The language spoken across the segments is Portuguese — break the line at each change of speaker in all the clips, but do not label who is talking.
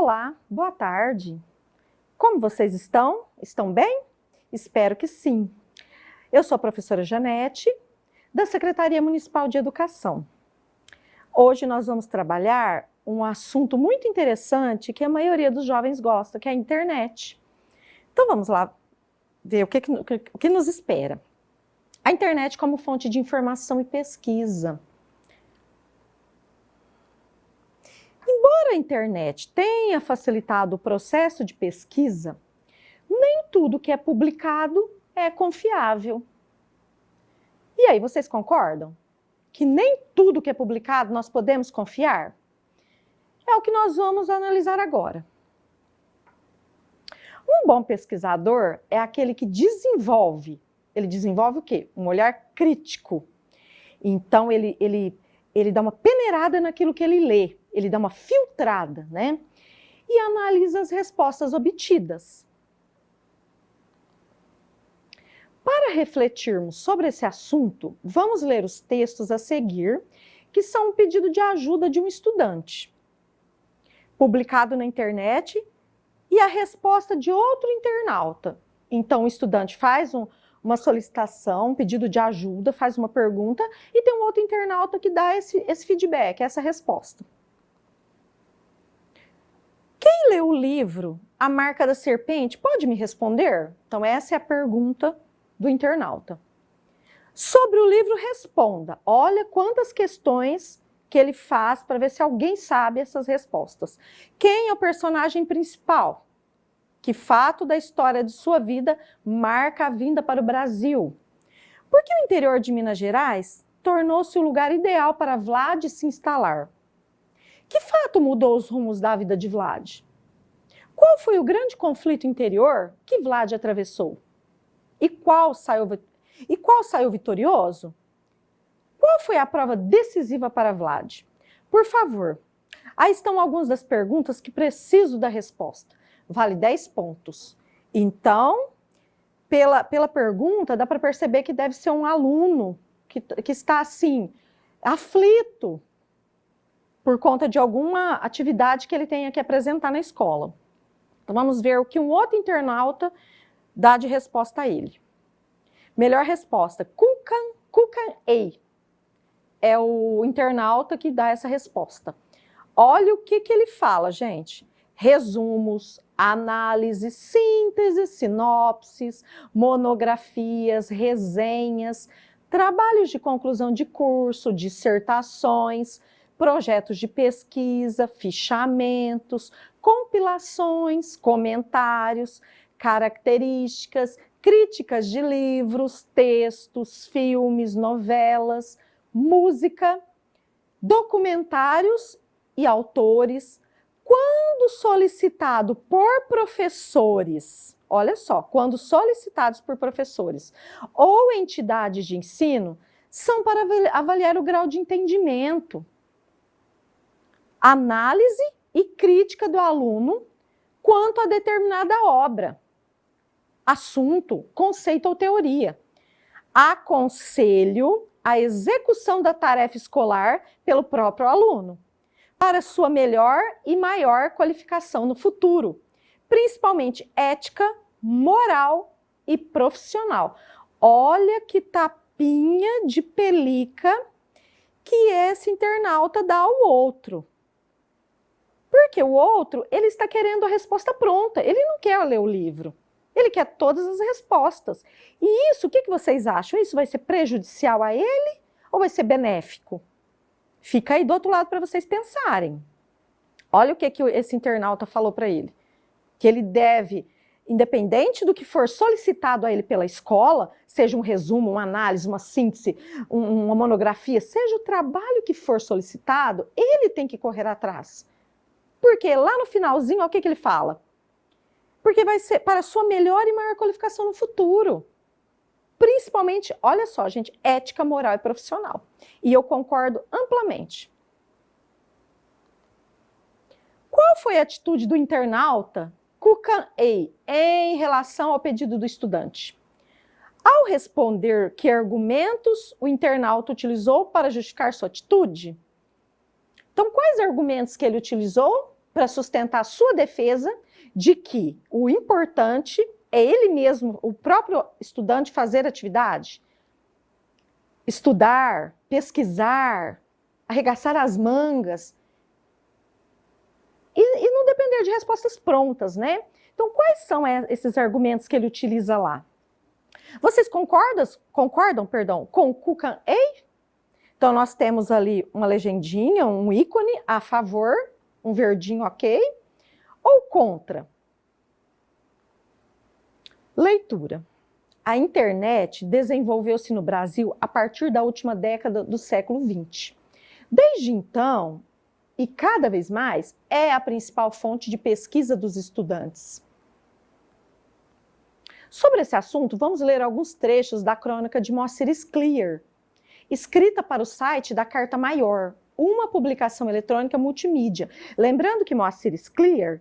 Olá, boa tarde. Como vocês estão? Estão bem? Espero que sim. Eu sou a professora Janete, da Secretaria Municipal de Educação. Hoje nós vamos trabalhar um assunto muito interessante que a maioria dos jovens gosta, que é a internet. Então vamos lá ver o que nos espera. A internet como fonte de informação e pesquisa. Embora a internet tenha facilitado o processo de pesquisa, nem tudo que é publicado é confiável. E aí, vocês concordam? Que nem tudo que é publicado nós podemos confiar? É o que nós vamos analisar agora. Um bom pesquisador é aquele que desenvolve. Ele desenvolve o quê? Um olhar crítico. Então, ele dá uma peneirada naquilo que ele lê. Ele dá uma filtrada, né? E analisa as respostas obtidas. Para refletirmos sobre esse assunto, vamos ler os textos a seguir, que são um pedido de ajuda de um estudante, publicado na internet, e a resposta de outro internauta. Então, o estudante faz uma solicitação, um pedido de ajuda, faz uma pergunta, e tem um outro internauta que dá esse feedback, essa resposta. Quem leu o livro A Marca da Serpente pode me responder? Então, essa é a pergunta do internauta. Sobre o livro, responda. Olha quantas questões que ele faz para ver se alguém sabe essas respostas. Quem é o personagem principal? Que fato da história de sua vida marca a vinda para o Brasil? Por que o interior de Minas Gerais tornou-se o lugar ideal para Vlad se instalar? Que fato mudou os rumos da vida de Vlad? Qual foi o grande conflito interior que Vlad atravessou? E qual saiu vitorioso? Qual foi a prova decisiva para Vlad? Por favor, aí estão algumas das perguntas que preciso da resposta. Vale 10 pontos. Então, pela pergunta, dá para perceber que deve ser um aluno que está assim, aflito, por conta de alguma atividade que ele tenha que apresentar na escola. Então vamos ver o que um outro internauta dá de resposta a ele. Melhor resposta, Kukan Ei é o internauta que dá essa resposta. Olha o que ele fala, gente. Resumos, análise, síntese, sinopses, monografias, resenhas, trabalhos de conclusão de curso, dissertações, projetos de pesquisa, fichamentos, compilações, comentários, características, críticas de livros, textos, filmes, novelas, música, documentários e autores, quando solicitado por professores, olha só, quando solicitados por professores ou entidades de ensino, são para avaliar o grau de entendimento, análise e crítica do aluno quanto a determinada obra, assunto, conceito ou teoria. Aconselho a execução da tarefa escolar pelo próprio aluno, para sua melhor e maior qualificação no futuro, principalmente ética, moral e profissional. Olha que tapinha de pelica que esse internauta dá ao outro. Porque o outro, ele está querendo a resposta pronta, ele não quer ler o livro, ele quer todas as respostas. E isso, o que vocês acham? Isso vai ser prejudicial a ele ou vai ser benéfico? Fica aí do outro lado para vocês pensarem. Olha o que esse internauta falou para ele. Que ele deve, independente do que for solicitado a ele pela escola, seja um resumo, uma análise, uma síntese, uma monografia, seja o trabalho que for solicitado, ele tem que correr atrás. Porque lá no finalzinho, olha o que ele fala. Porque vai ser para a sua melhor e maior qualificação no futuro. Principalmente, olha só, gente, ética, moral e profissional. E eu concordo amplamente. Qual foi a atitude do internauta Kukan Ei em relação ao pedido do estudante? Ao responder que argumentos o internauta utilizou para justificar sua atitude? Então, quais argumentos que ele utilizou para sustentar a sua defesa de que o importante é ele mesmo, o próprio estudante, fazer atividade? Estudar, pesquisar, arregaçar as mangas e não depender de respostas prontas, né? Então, quais são esses argumentos que ele utiliza lá? Vocês concordam, com o Q&A? Então, nós temos ali uma legendinha, um ícone a favor, um verdinho ok, ou contra? Leitura. A internet desenvolveu-se no Brasil a partir da última década do século XX. Desde então, e cada vez mais, é a principal fonte de pesquisa dos estudantes. Sobre esse assunto, vamos ler alguns trechos da crônica de Moacir Scliar, escrita para o site da Carta Maior, uma publicação eletrônica multimídia. Lembrando que Moacir Scliar,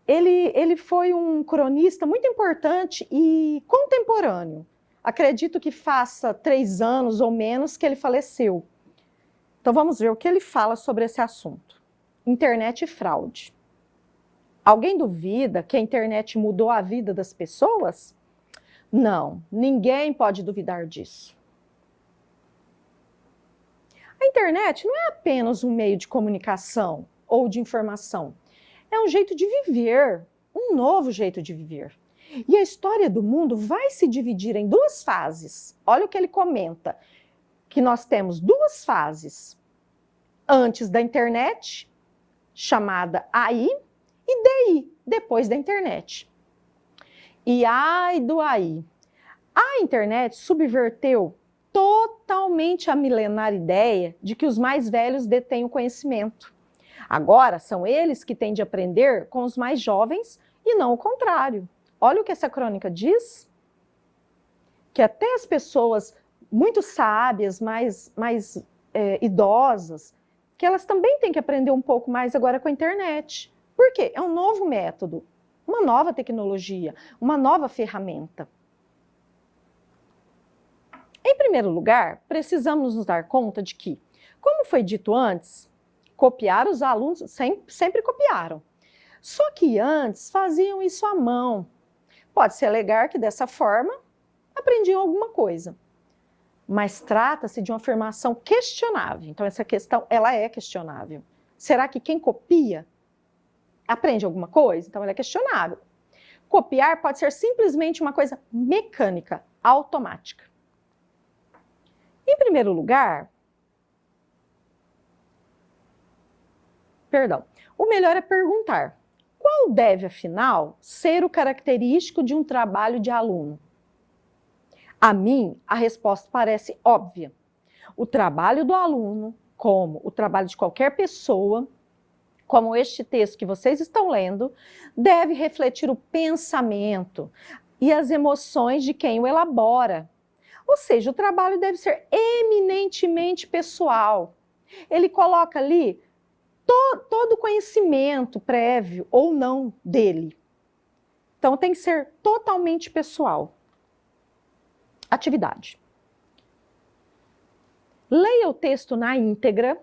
ele foi um cronista muito importante e contemporâneo. Acredito que faça 3 anos ou menos que ele faleceu. Então vamos ver o que ele fala sobre esse assunto. Internet e fraude. Alguém duvida que a internet mudou a vida das pessoas? Não, ninguém pode duvidar disso. A internet não é apenas um meio de comunicação ou de informação. É um jeito de viver, um novo jeito de viver. E a história do mundo vai se dividir em 2 fases. Olha o que ele comenta, que nós temos 2 fases. Antes da internet, chamada AI, e DI, depois da internet. E ai do AI. A internet subverteu totalmente a milenar ideia de que os mais velhos detêm o conhecimento. Agora, são eles que têm de aprender com os mais jovens e não o contrário. Olha o que essa crônica diz. Que até as pessoas muito sábias, mais idosas, que elas também têm que aprender um pouco mais agora com a internet. Por quê? É um novo método, uma nova tecnologia, uma nova ferramenta. Em primeiro lugar, precisamos nos dar conta de que, como foi dito antes, copiar os alunos sempre copiaram. Só que antes faziam isso à mão. Pode-se alegar que dessa forma aprendiam alguma coisa. Mas trata-se de uma afirmação questionável. Então essa questão, ela é questionável. Será que quem copia aprende alguma coisa? Então ela é questionável. Copiar pode ser simplesmente uma coisa mecânica, automática. Em primeiro lugar, o melhor é perguntar: qual deve, afinal, ser o característico de um trabalho de aluno? A mim, a resposta parece óbvia. O trabalho do aluno, como o trabalho de qualquer pessoa, como este texto que vocês estão lendo, deve refletir o pensamento e as emoções de quem o elabora. Ou seja, o trabalho deve ser eminentemente pessoal. Ele coloca ali todo o conhecimento prévio ou não dele. Então tem que ser totalmente pessoal. Atividade. Leia o texto na íntegra,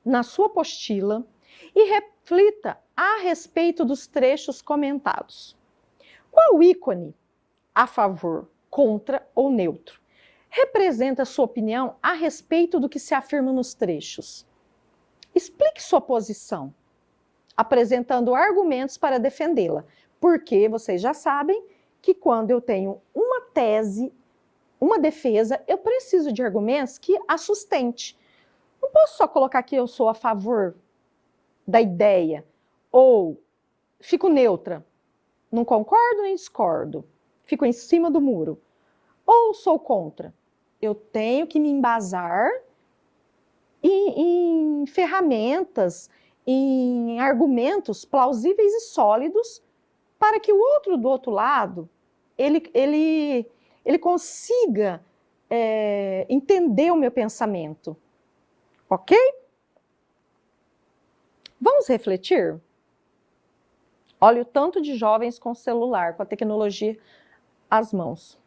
na sua apostila, e reflita a respeito dos trechos comentados. Qual ícone, a favor, contra ou neutro, representa a sua opinião a respeito do que se afirma nos trechos? Explique sua posição, apresentando argumentos para defendê-la, porque vocês já sabem que quando eu tenho uma tese, uma defesa, eu preciso de argumentos que a sustente. Não posso só colocar que eu sou a favor da ideia, ou fico neutra, não concordo nem discordo, fico em cima do muro, ou sou contra. Eu tenho que me embasar em ferramentas, em argumentos plausíveis e sólidos para que o outro do outro lado, ele consiga entender o meu pensamento. Ok? Vamos refletir? Olha o tanto de jovens com celular, com a tecnologia às mãos.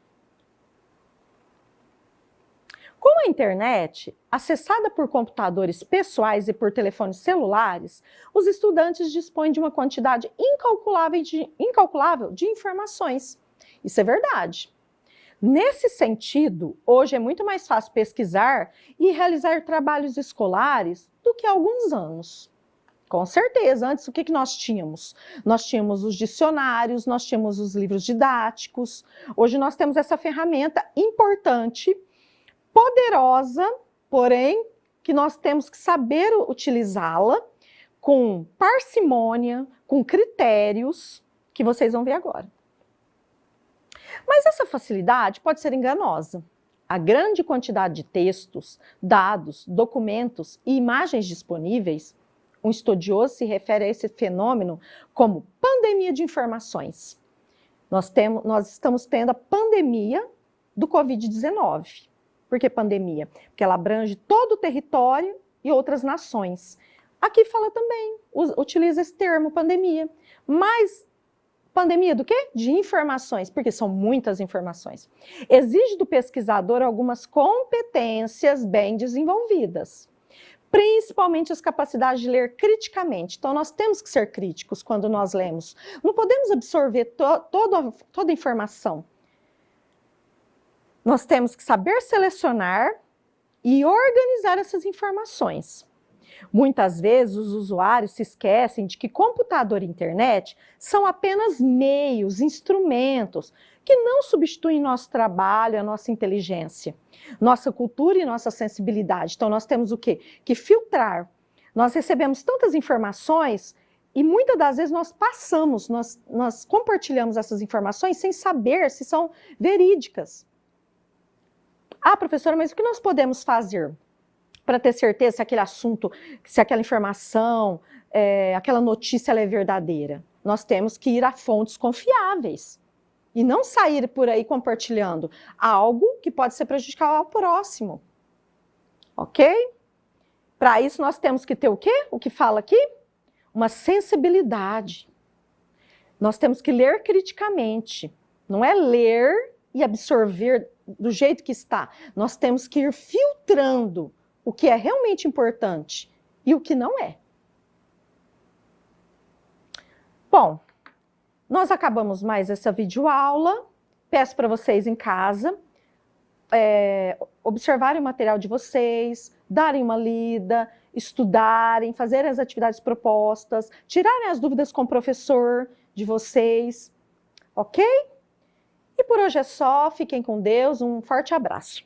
Com a internet, acessada por computadores pessoais e por telefones celulares, os estudantes dispõem de uma quantidade incalculável de informações. Isso é verdade. Nesse sentido, hoje é muito mais fácil pesquisar e realizar trabalhos escolares do que há alguns anos. Com certeza, antes o que nós tínhamos? Nós tínhamos os dicionários, nós tínhamos os livros didáticos. Hoje nós temos essa ferramenta importante, poderosa, porém, que nós temos que saber utilizá-la com parcimônia, com critérios, que vocês vão ver agora. Mas essa facilidade pode ser enganosa. A grande quantidade de textos, dados, documentos e imagens disponíveis, um estudioso se refere a esse fenômeno como pandemia de informações. Nós estamos tendo a pandemia do Covid-19. Por que pandemia? Porque ela abrange todo o território e outras nações. Aqui fala também, utiliza esse termo, pandemia. Mas pandemia do quê? De informações, porque são muitas informações. Exige do pesquisador algumas competências bem desenvolvidas, principalmente as capacidades de ler criticamente. Então, nós temos que ser críticos quando nós lemos. Não podemos absorver toda a informação. Nós temos que saber selecionar e organizar essas informações. Muitas vezes os usuários se esquecem de que computador e internet são apenas meios, instrumentos, que não substituem nosso trabalho, a nossa inteligência, nossa cultura e nossa sensibilidade. Então nós temos o quê? Que filtrar. Nós recebemos tantas informações e muitas das vezes nós passamos, nós compartilhamos essas informações sem saber se são verídicas. Ah, professora, mas o que nós podemos fazer para ter certeza se aquele assunto, se aquela informação, aquela notícia ela é verdadeira? Nós temos que ir a fontes confiáveis e não sair por aí compartilhando algo que pode ser prejudicial ao próximo. Ok? Para isso nós temos que ter o quê? O que fala aqui? Uma sensibilidade. Nós temos que ler criticamente. Não é ler e absorver do jeito que está. Nós temos que ir filtrando o que é realmente importante e o que não é. Bom, nós acabamos mais essa videoaula. Peço para vocês em casa observarem o material de vocês, darem uma lida, estudarem, fazerem as atividades propostas, tirarem as dúvidas com o professor de vocês, ok? E por hoje é só, fiquem com Deus, um forte abraço.